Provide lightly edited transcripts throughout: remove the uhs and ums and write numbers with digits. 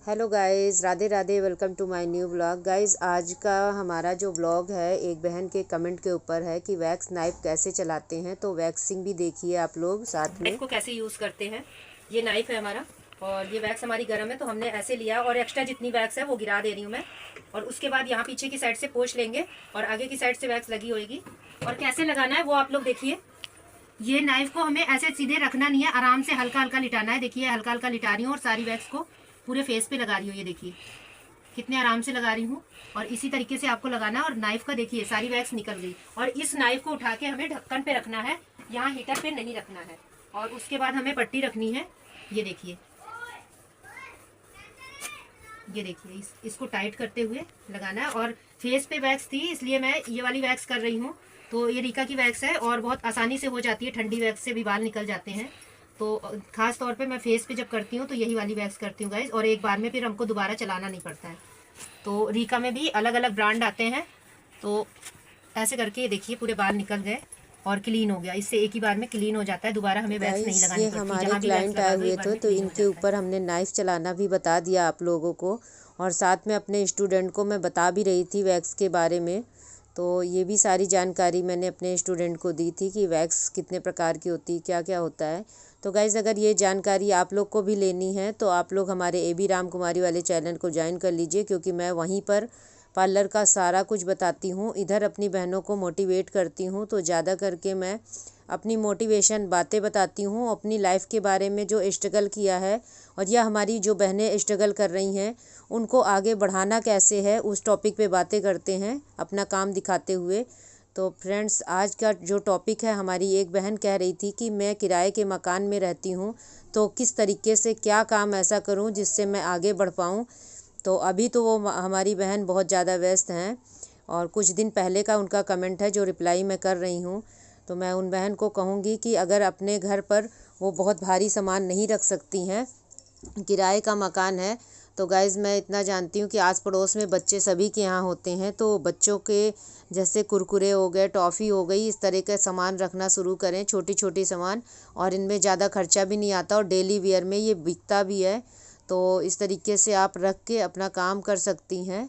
Hello guys, Radhe Radhe. Welcome to my new blog. Guys, आज का हमारा जो ब्लॉग है एक बहन के कमेंट के ऊपर है कि वैक्स नाइफ कैसे चलाते हैं। तो वैक्सिंग भी देखिए आप लोग साथ में। इसको कैसे यूज़ करते हैं। ये नाइफ है हमारा और ये वैक्स हमारी गर्म है तो हमने ऐसे लिया और एक्स्ट्रा जितनी वैक्स है वो गिरा दे रही हूँ मैं। और उसके बाद यहाँ पीछे की साइड से पोंछ लेंगे और आगे की साइड से वैक्स लगी होगी। और कैसे लगाना है वो आप लोग देखिए। ये नाइफ को हमें ऐसे सीधे रखना नहीं है, आराम से हल्का हल्का लिटाना है। देखिए हल्का हल्का लिटा रही हूँ और सारी वैक्स को पूरे फेस पे लगा रही हूँ। ये देखिए कितने आराम से लगा रही हूँ। और इसी तरीके से आपको लगाना है। और नाइफ का देखिए सारी वैक्स निकल गई। और इस नाइफ को उठा के हमें ढक्कन पे रखना है, यहाँ हीटर पे नहीं रखना है। और उसके बाद हमें पट्टी रखनी है। ये देखिए, ये देखिए इसको टाइट करते हुए लगाना है। और फेस पे वैक्स थी इसलिए मैं ये वाली वैक्स कर रही हूँ। तो ये रीका की वैक्स है और बहुत आसानी से हो जाती है, ठंडी वैक्स से भी बाल निकल जाते हैं। तो खास तौर पे मैं फेस पे जब करती हूँ तो यही वाली वैक्स करती हूँ गाइज। और एक बार में फिर हमको दोबारा चलाना नहीं पड़ता है। तो रीका में भी अलग अलग ब्रांड आते हैं। तो ऐसे करके देखिए पूरे बाल निकल गए और क्लीन हो गया। इससे एक ही बार में क्लीन हो जाता है, दोबारा हमें वैक्स नहीं गाइस, लगानी ये पड़ती। हमारे जहाँ भी वैक्स क्लाइंट लगा आए दो हुए एक बार थे में तो क्लीन हो इनके जाता है। ऊपर हमने नाइफ चलाना भी बता दिया आप लोगों को। और साथ में अपने स्टूडेंट को मैं बता भी रही थी वैक्स के बारे में। तो ये भी सारी जानकारी मैंने अपने स्टूडेंट को दी थी कि वैक्स कितने प्रकार की होती है, क्या क्या होता है। तो गाइज़, अगर ये जानकारी आप लोग को भी लेनी है तो आप लोग हमारे AB राम कुमारी वाले चैनल को ज्वाइन कर लीजिए, क्योंकि मैं वहीं पर पार्लर का सारा कुछ बताती हूँ। इधर अपनी बहनों को मोटिवेट करती हूँ, तो ज़्यादा करके मैं अपनी मोटिवेशन बातें बताती हूँ, अपनी लाइफ के बारे में जो स्ट्रगल किया है और या हमारी जो बहनें स्ट्रगल कर रही हैं उनको आगे बढ़ाना कैसे है, उस टॉपिक पे बातें करते हैं अपना काम दिखाते हुए। तो फ्रेंड्स, आज का जो टॉपिक है, हमारी एक बहन कह रही थी कि मैं किराए के मकान में रहती हूँ, तो किस तरीके से क्या काम ऐसा करूँ जिससे मैं आगे बढ़ पाऊँ। तो अभी तो वो हमारी बहन बहुत ज़्यादा व्यस्त हैं और कुछ दिन पहले का उनका कमेंट है जो रिप्लाई मैं कर रही हूँ। तो मैं उन बहन को कहूँगी कि अगर अपने घर पर वो बहुत भारी सामान नहीं रख सकती हैं, किराए का मकान है, तो गाइज़ मैं इतना जानती हूँ कि आस पड़ोस में बच्चे सभी के यहाँ होते हैं। तो बच्चों के जैसे कुरकुरे हो गए, टॉफ़ी हो गई, इस तरह का सामान रखना शुरू करें, छोटी छोटी सामान। और इनमें ज़्यादा खर्चा भी नहीं आता और डेली वेयर में ये बिकता भी है। तो इस तरीके से आप रख के अपना काम कर सकती हैं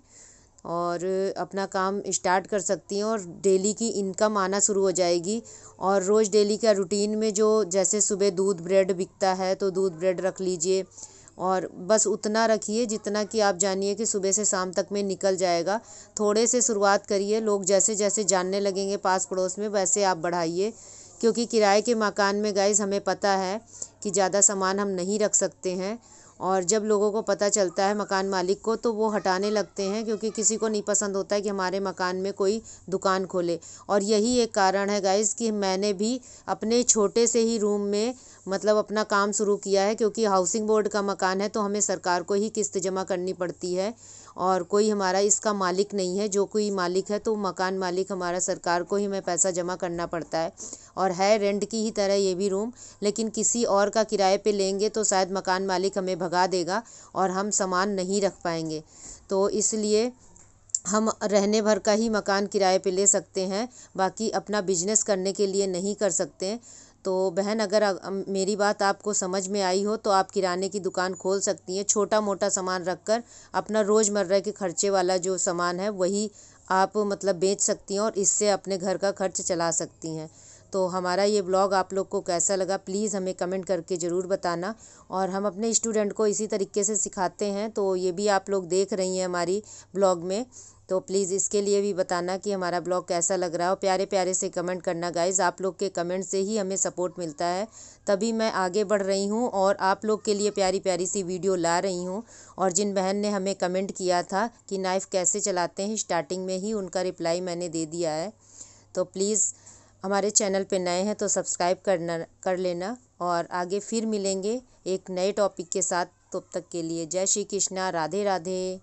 और अपना काम स्टार्ट कर सकती हैं और डेली की इनकम आना शुरू हो जाएगी। और रोज़ डेली का रूटीन में जो जैसे सुबह दूध ब्रेड बिकता है तो दूध ब्रेड रख लीजिए। और बस उतना रखिए जितना कि आप जानिए कि सुबह से शाम तक में निकल जाएगा। थोड़े से शुरुआत करिए, लोग जैसे जैसे जानने लगेंगे पास पड़ोस में वैसे आप बढ़ाइए। क्योंकि किराए के मकान में गाइज़ हमें पता है कि ज़्यादा सामान हम नहीं रख सकते हैं। और जब लोगों को पता चलता है मकान मालिक को, तो वो हटाने लगते हैं, क्योंकि किसी को नहीं पसंद होता है कि हमारे मकान में कोई दुकान खोले। और यही एक कारण है गाइज़ कि मैंने भी अपने छोटे से ही रूम में मतलब अपना काम शुरू किया है, क्योंकि हाउसिंग बोर्ड का मकान है तो हमें सरकार को ही किस्त जमा करनी पड़ती है और कोई हमारा इसका मालिक नहीं है। जो कोई मालिक है तो मकान मालिक हमारा सरकार को ही हमें पैसा जमा करना पड़ता है। और है रेंट की ही तरह ये भी रूम, लेकिन किसी और का किराए पे लेंगे तो शायद मकान मालिक हमें भगा देगा और हम सामान नहीं रख पाएंगे। तो इसलिए हम रहने भर का ही मकान किराए पे ले सकते हैं, बाकी अपना बिजनेस करने के लिए नहीं कर सकते। तो बहन, अगर मेरी बात आपको समझ में आई हो तो आप किराने की दुकान खोल सकती हैं। छोटा मोटा सामान रखकर अपना रोज़मर्रा के खर्चे वाला जो सामान है वही आप मतलब बेच सकती हैं और इससे अपने घर का खर्च चला सकती हैं। तो हमारा ये ब्लॉग आप लोग को कैसा लगा प्लीज़ हमें कमेंट करके ज़रूर बताना। और हम अपने स्टूडेंट को इसी तरीके से सिखाते हैं, तो ये भी आप लोग देख रही हैं हमारी ब्लॉग में। तो प्लीज़ इसके लिए भी बताना कि हमारा ब्लॉग कैसा लग रहा है और प्यारे प्यारे से कमेंट करना गाइज़। आप लोग के कमेंट से ही हमें सपोर्ट मिलता है, तभी मैं आगे बढ़ रही हूँ और आप लोग के लिए प्यारी प्यारी सी वीडियो ला रही हूँ। और जिन बहन ने हमें कमेंट किया था कि नाइफ़ कैसे चलाते हैं, स्टार्टिंग में ही उनका रिप्लाई मैंने दे दिया है। तो प्लीज़ हमारे चैनल पे नए हैं तो सब्सक्राइब कर लेना और आगे फिर मिलेंगे एक नए टॉपिक के साथ। तब तक के लिए जय श्री कृष्णा, राधे राधे।